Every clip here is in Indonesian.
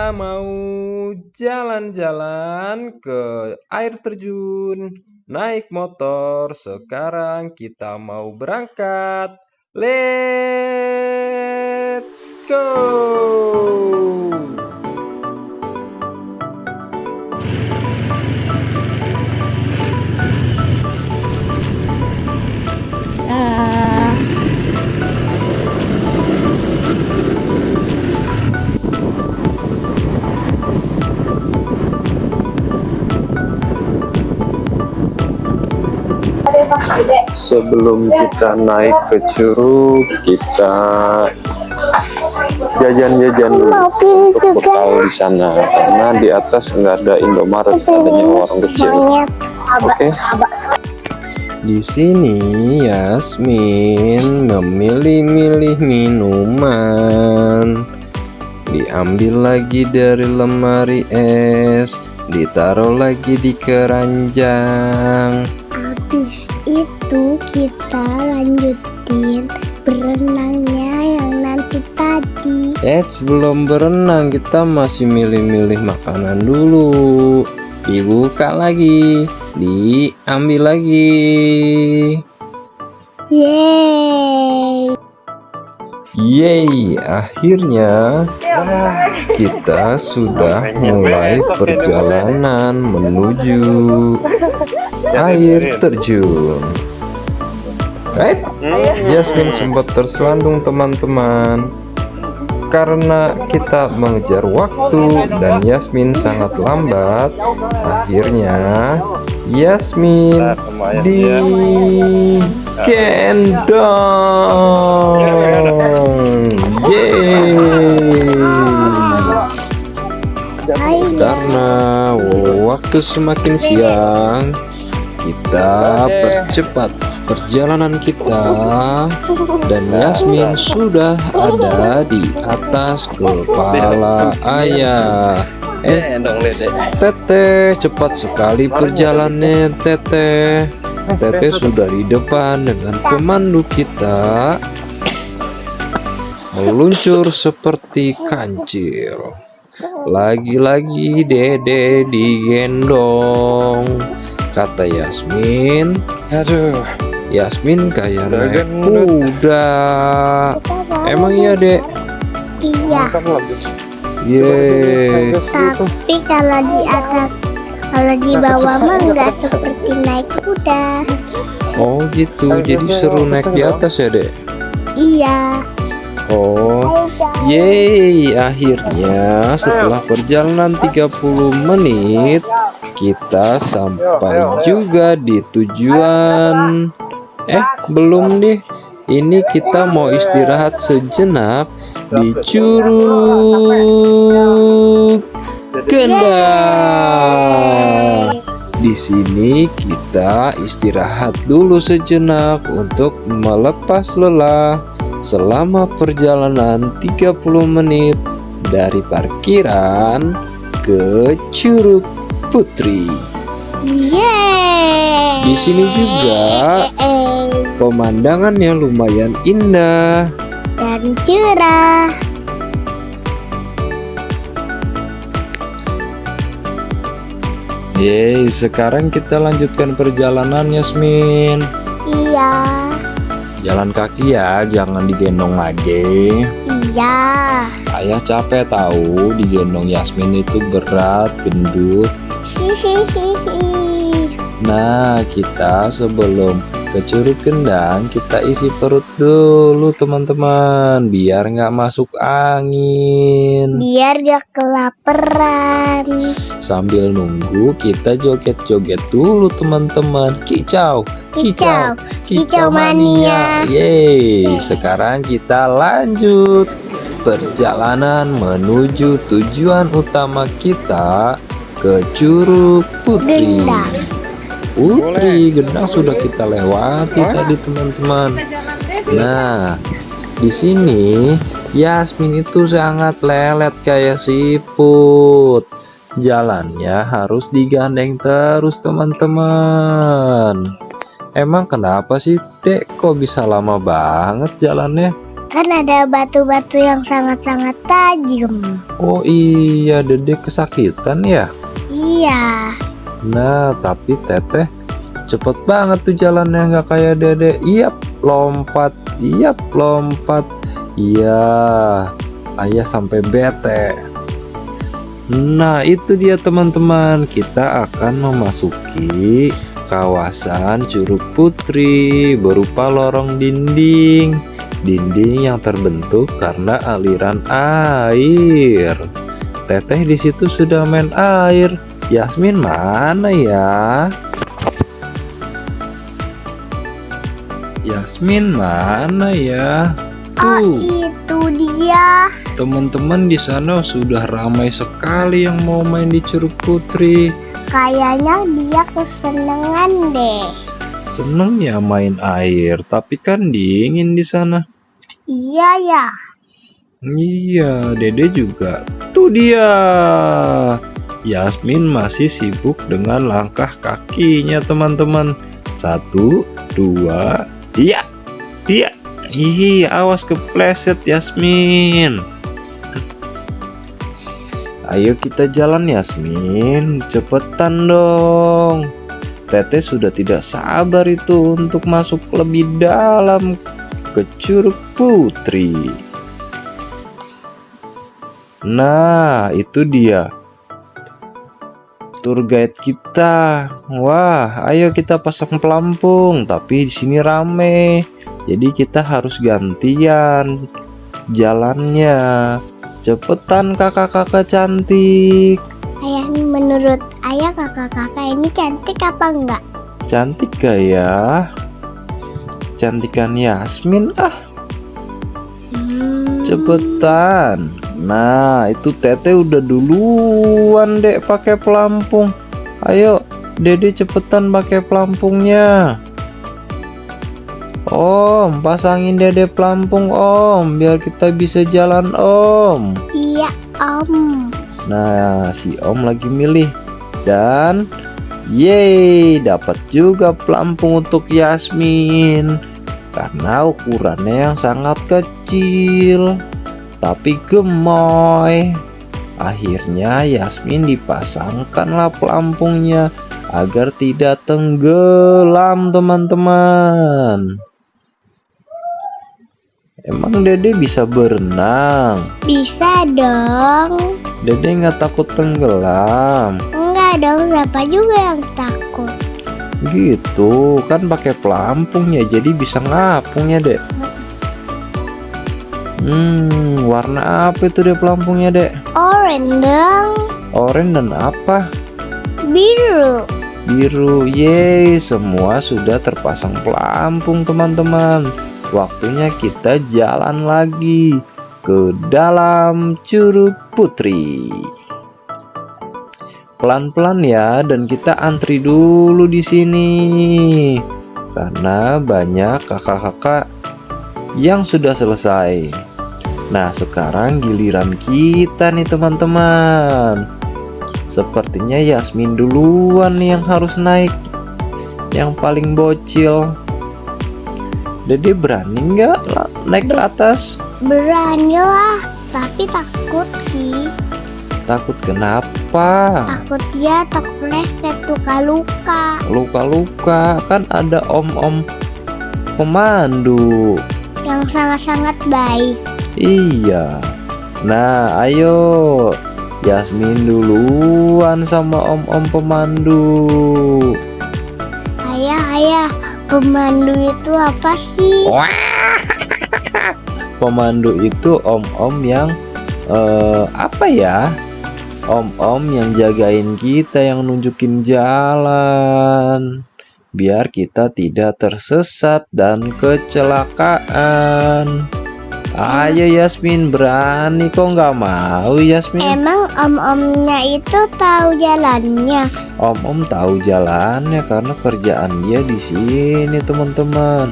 kita mau jalan-jalan ke air terjun, naik motor. Sekarang kita mau berangkat. Let's go! Sebelum kita naik ke curug, kita jajan-jajan dulu untuk bekal di sana, karena di atas nggak ada Indomaret, adanya warung kecil. Oke. Di sini Yasmin memilih-milih minuman. Diambil lagi dari lemari es, ditaruh lagi di keranjang. Habis itu kita lanjutin berenangnya yang nanti tadi. Sebelum berenang kita masih milih-milih makanan dulu. Dibuka lagi, diambil lagi. Yeay, akhirnya kita sudah mulai perjalanan menuju air terjun. Yasmin sempat terselandung teman-teman, karena kita mengejar waktu dan Yasmin sangat lambat. Akhirnya Yasmin digendong. Yeay. Karena waktu semakin siang, kita percepat perjalanan kita dan Yasmin sudah ada di atas kepala ayah. Teteh, cepat sekali perjalanannya Teteh. Teteh sudah di depan dengan pemandu kita, meluncur seperti kancil. Lagi-lagi Dede digendong, kata Yasmin. Yasmin kayak naik kuda. Emang iya, Dek? Iya. Yeay. Tapi kalau di atas, kalau di bawah mah nggak seperti naik kuda. Oh gitu, jadi seru naik di atas ya, Dek? Iya. Oh, yeay, akhirnya setelah perjalanan 30 menit kita sampai juga di tujuan. Belum deh. Ini kita mau istirahat sejenak di Curug Kendang. Di sini kita istirahat dulu sejenak untuk melepas lelah selama perjalanan 30 menit dari parkiran ke Curug Putri. Yeay. Di sini juga pemandangannya lumayan indah dan cerah. Yeay, sekarang kita lanjutkan perjalanan Yasmin. Iya. Jalan kaki ya, jangan digendong lagi. Iya. Ayah capek tahu digendong Yasmin itu berat, gendut. Nah, kita sebelum ke Curug Kendang kita isi perut dulu teman-teman, biar nggak masuk angin. Biar gak kelaparan. Sambil nunggu kita joget-joget dulu teman-teman. Kicau, kicau, kicau mania. Yeay, sekarang kita lanjut perjalanan menuju tujuan utama kita ke Curug Putri. Gendang sudah kita lewati tadi teman-teman. Nah, di sini Yasmin itu sangat lelet kayak siput. Jalannya harus digandeng terus teman-teman. Emang kenapa sih Dek, kok bisa lama banget jalannya? Kan ada batu-batu yang sangat-sangat tajam. Oh iya, Dede kesakitan ya. Iya. Nah, tapi Teteh cepet banget tuh jalannya, nggak kayak Dede. Iyap, lompat. Iyap, lompat. Iya, ayah sampai bete. Nah, itu dia teman-teman. Kita akan memasuki kawasan Curug Putri berupa lorong dinding. Dinding yang terbentuk karena aliran air. Teteh di situ sudah main air. Yasmin mana ya? Yasmin mana ya? Oh, Tuh, itu dia. teman-teman di sana sudah ramai sekali yang mau main di Curug Putri. Kayaknya dia kesenangan deh. Seneng ya main air, tapi kan dingin di sana. Iya ya. Iya, Dede juga. Tuh dia. Yasmin masih sibuk dengan langkah kakinya, teman-teman. 1, 2, iya. Iya. Ih, awas kepleset Yasmin. Ayo kita jalan Yasmin, cepetan dong. Teteh sudah tidak sabar itu untuk masuk lebih dalam ke Curug Putri. Nah, itu dia tour guide kita. Wah, ayo kita pasang pelampung, tapi di sini rame. Jadi kita harus gantian jalannya. Cepetan kakak-kakak cantik. Ayah, menurut ayah kakak-kakak ini cantik apa enggak? Cantik gak ya? Cantikan Yasmin ah. Cepetan. Nah, itu Teteh udah duluan Dek pakai pelampung. Ayo, Dede cepetan pakai pelampungnya. Om, pasangin Dede pelampung Om, biar kita bisa jalan Om. Iya Om. Nah, si Om lagi milih. Dan yeay, dapat juga pelampung untuk Yasmin. Karena ukurannya yang sangat kecil, tapi gemoy. Akhirnya Yasmin dipasangkanlah pelampungnya agar tidak tenggelam, teman-teman. Emang Dede bisa berenang? Bisa dong. Dede nggak takut tenggelam? Enggak dong, siapa juga yang takut? Gitu kan pakai pelampung ya, jadi bisa ngapung ya Dek. Warna apa itu deh pelampungnya Dek? Oranye dong. Oranye dan apa? Biru. Biru. Yeay, semua sudah terpasang pelampung teman-teman. Waktunya kita jalan lagi ke dalam Curug Putri. Pelan-pelan ya, dan kita antri dulu di sini karena banyak kakak-kakak yang sudah selesai. Nah, sekarang giliran kita nih teman-teman. Sepertinya Yasmin duluan nih yang harus naik, yang paling bocil. Dede berani nggak naik ke atas? Berani lah, tapi takut sih. Takut kenapa? Takut dia terpleset luka-luka. Luka-luka, kan ada om-om pemandu. Yang sangat-sangat baik. Iya. Nah, ayo Yasmin duluan sama om-om pemandu. Ayah, pemandu itu apa sih? Pemandu itu om-om yang apa ya? Om-om yang jagain kita, yang nunjukin jalan, biar kita tidak tersesat dan kecelakaan. Ayo Yasmin, berani kok nggak mau Yasmin? Emang om-omnya itu tahu jalannya? Om-om tahu jalannya karena kerjaan dia di sini teman-teman.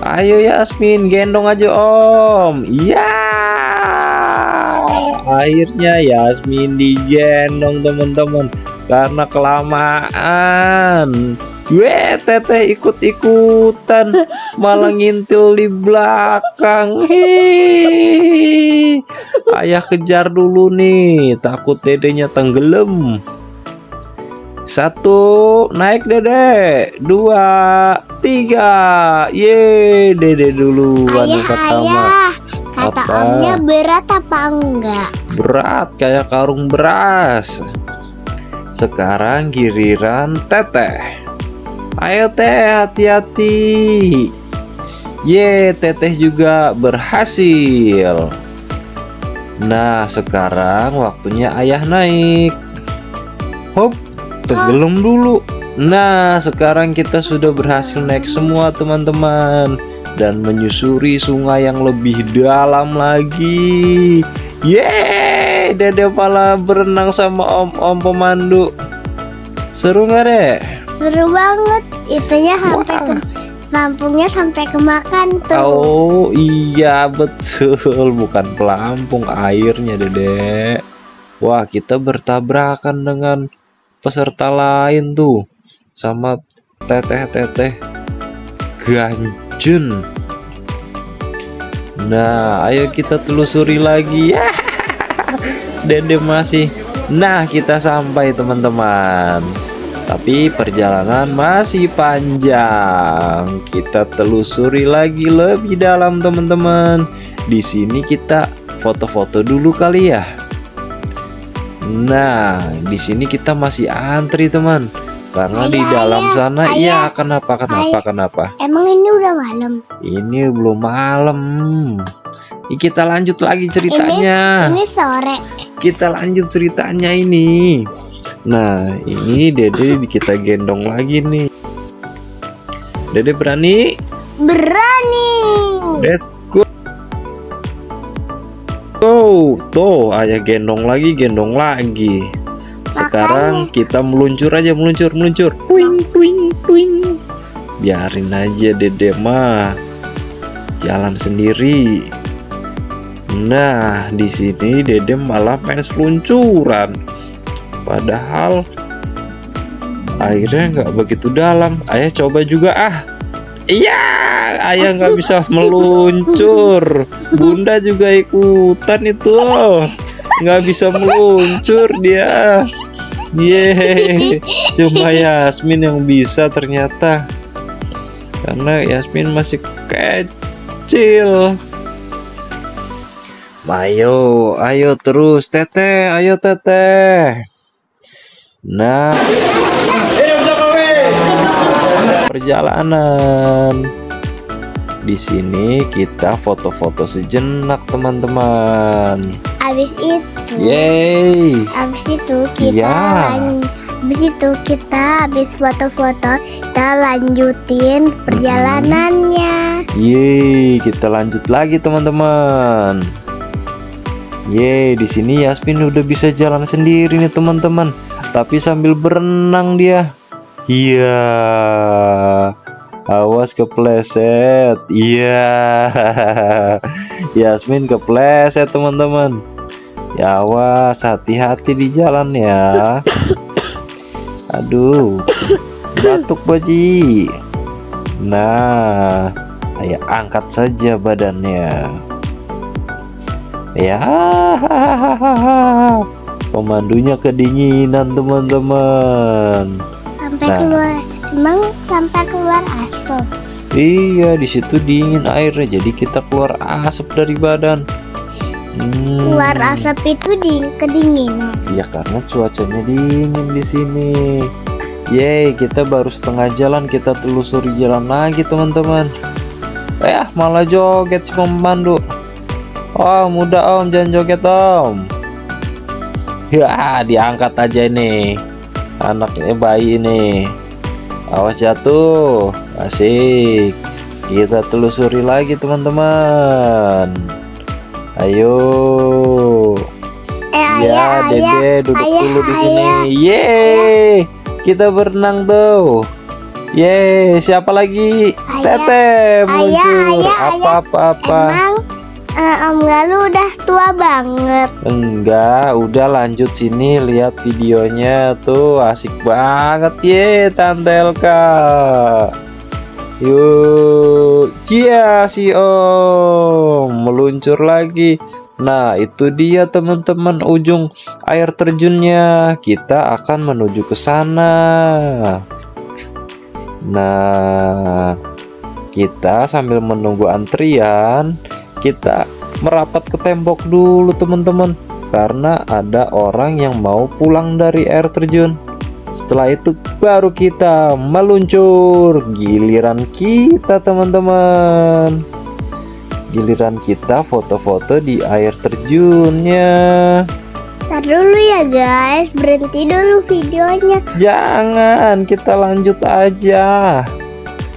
Ayo Yasmin, gendong aja Om. Iya. Akhirnya Yasmin digendong teman-teman karena kelamaan. Weh, teteh ikut-ikutan malah ngintil di belakang. Hihihi. Ayah kejar dulu nih, takut dedenya tenggelam. 1, naik dede. 2, 3. Ye, dede duluan yang pertama. Kata Apa? omnya berat apa enggak? Berat kayak karung beras. Sekarang giliran teteh. Ayo teh, hati-hati. Ye, teteh juga berhasil. Nah, sekarang waktunya ayah naik. Hop, tenggelam dulu. Nah, sekarang kita sudah berhasil naik semua teman-teman, dan menyusuri sungai yang lebih dalam lagi. Yeay, dede malah berenang sama om-om pemandu. Seru nggak deh? Seru banget. Itunya sampai ke Lampungnya sampai kemakan tuh. Oh iya betul, bukan pelampung, airnya dede. Wah, kita bertabrakan dengan peserta lain tuh, sama teteh-teteh ganjun. Nah, ayo kita telusuri lagi ya. Dede masih. Nah, kita sampai teman-teman. Tapi perjalanan masih panjang. Kita telusuri lagi lebih dalam teman-teman. Di sini kita foto-foto dulu kali ya. Nah, di sini kita masih antri teman. Karena di dalam sana iya, kenapa? Emang ini udah malam? Ini belum malam. Kita lanjut lagi ceritanya. Ini sore. Kita lanjut ceritanya ini. Nah, ini dede kita gendong lagi nih. Dede berani? Berani. Let's go. Tuh, ayah gendong lagi. Sekarang kita meluncur aja, meluncur. Twing. Biarin aja dede mah jalan sendiri. Nah, di sini dede malah main seluncuran. Padahal airnya nggak begitu dalam. Ayah coba juga Iya, ayah nggak bisa meluncur. Bunda juga ikutan itu, nggak bisa meluncur dia. Yeay, cuma Yasmin yang bisa ternyata. Karena Yasmin masih kecil. Ayo terus teteh, ayo teteh. Nah, perjalanan. Di sini kita foto-foto sejenak teman-teman. Abis itu habis foto-foto kita lanjutin perjalanannya. Yeay, kita lanjut lagi teman-teman. Yeay, di sini Yasmin udah bisa jalan sendiri nih teman-teman. Tapi sambil berenang dia. Iya. Awas kepleset. Iya. Yasmin kepleset teman-teman. Ya awas, hati-hati di jalan ya. Aduh, batuk Baji. Nah, ayo angkat saja badannya. Ya, pemandunya kedinginan teman-teman. Sampai keluar asap. Iya, di situ dingin airnya, jadi kita keluar asap dari badan. Keluar asap itu kedinginan. Iya, karena cuacanya dingin di sini. Yeay, kita baru setengah jalan, kita telusuri jalan lagi teman-teman. Malah joget si pemandu. Om, udah om, jangan joget om. Ya, diangkat aja nih anaknya, bayi ini. Awas jatuh. Asik. Kita telusuri lagi teman-teman. Ayo. Dede duduk dulu di sini. Yeay, kita berenang tuh. Yeay, siapa lagi? Teteh muncul. Apa. Om Galuh udah tua banget. Enggak, udah lanjut sini lihat videonya tuh asik banget ye Tante Elka. Yuk, cia si Om meluncur lagi. Nah, itu dia teman-teman ujung air terjunnya. Kita akan menuju ke sana. Nah, kita sambil menunggu antrian, kita merapat ke tembok dulu teman-teman, karena ada orang yang mau pulang dari air terjun. Setelah itu baru kita meluncur. Giliran kita teman-teman. Giliran kita foto-foto di air terjunnya. Ntar dulu ya guys, berhenti dulu videonya. Jangan, kita lanjut aja.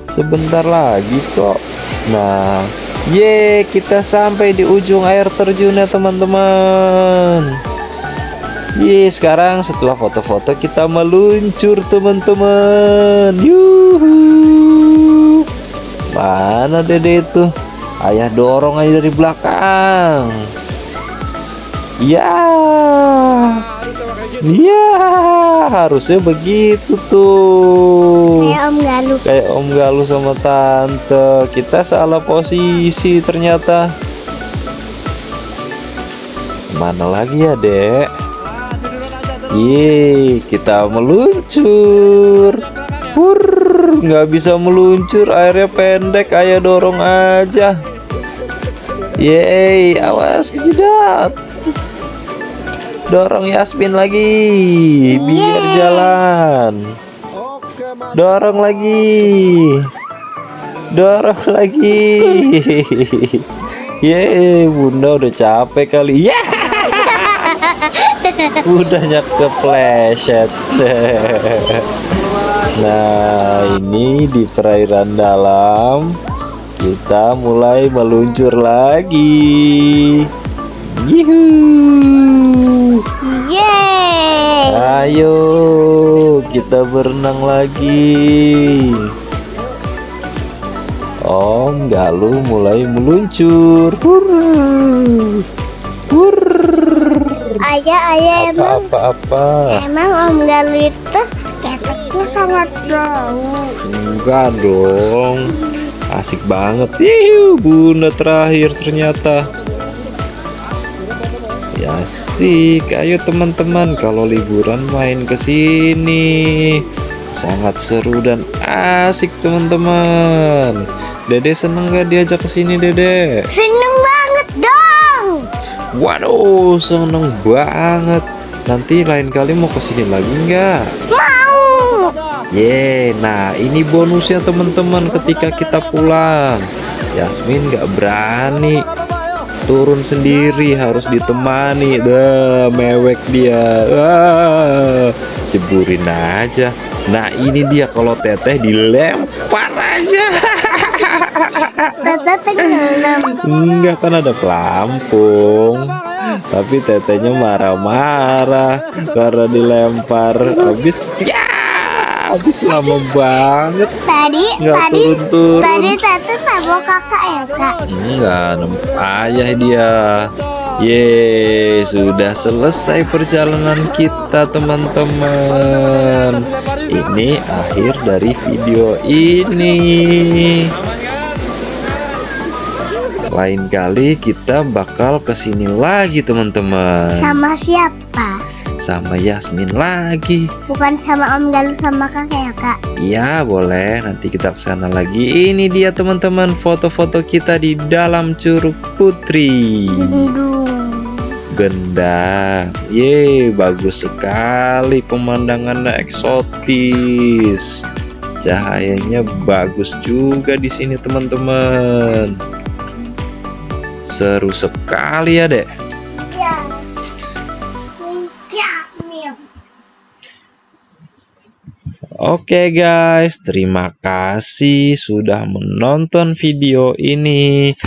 Sebentar lagi kok. Nah, kita sampai di ujung air terjunnya teman-teman. Sekarang setelah foto-foto kita meluncur teman-teman. Yuhu. Mana Dede itu? Ayah dorong aja dari belakang. Ya, harusnya begitu tuh. Kayak Om Galuh sama Tante. Kita salah posisi ternyata. Mana lagi ya, Dek? Kita meluncur. Nggak bisa meluncur, airnya pendek. Ayo dorong aja. Awas kejedot. Dorong Yasmin lagi biar jalan. Dorong lagi. Dorong lagi. Bunda udah capek kali. Udahnya kepleset. Nah, ini di perairan dalam. Kita mulai meluncur lagi. Yuhu. Ayo kita berenang lagi. Om Galuh mulai meluncur. Ayah, emang Om Galuh itu keteknya sangat jauh. Enggak dong, asik banget. Bunda terakhir ternyata. Ya asik. Ayo teman-teman, kalau liburan main ke sini. Sangat seru dan asik teman-teman. Dede seneng gak diajak ke sini, Dede? Seneng banget dong. Waduh, seneng banget. Nanti lain kali mau ke sini lagi nggak? Mau. Nah ini bonusnya teman-teman ketika kita pulang. Yasmin nggak berani turun sendiri, harus ditemani. Mewek dia. Ceburin aja. Nah ini dia, kalau teteh dilempar aja. Teteh tenggelam. Enggak, kan ada pelampung. Tapi tetehnya marah-marah karena dilempar. Habis lama banget. Nggak turun-turun. Tadi teteh tabok kakak ya kak? Enggak, nemu ayah dia. Sudah selesai perjalanan kita teman-teman. Ini akhir dari video ini. Lain kali kita bakal kesini lagi teman-teman. Sama siapa? Sama Yasmin lagi. Bukan sama Om Galuh sama kakak ya kak? Iya boleh, nanti kita kesana lagi. Ini dia teman-teman, foto-foto kita di dalam Curug Putri. Gendang. Bagus sekali, pemandangannya eksotis. Cahayanya bagus juga di sini teman-teman. Seru sekali ya, Dek. Oke guys, terima kasih sudah menonton video ini.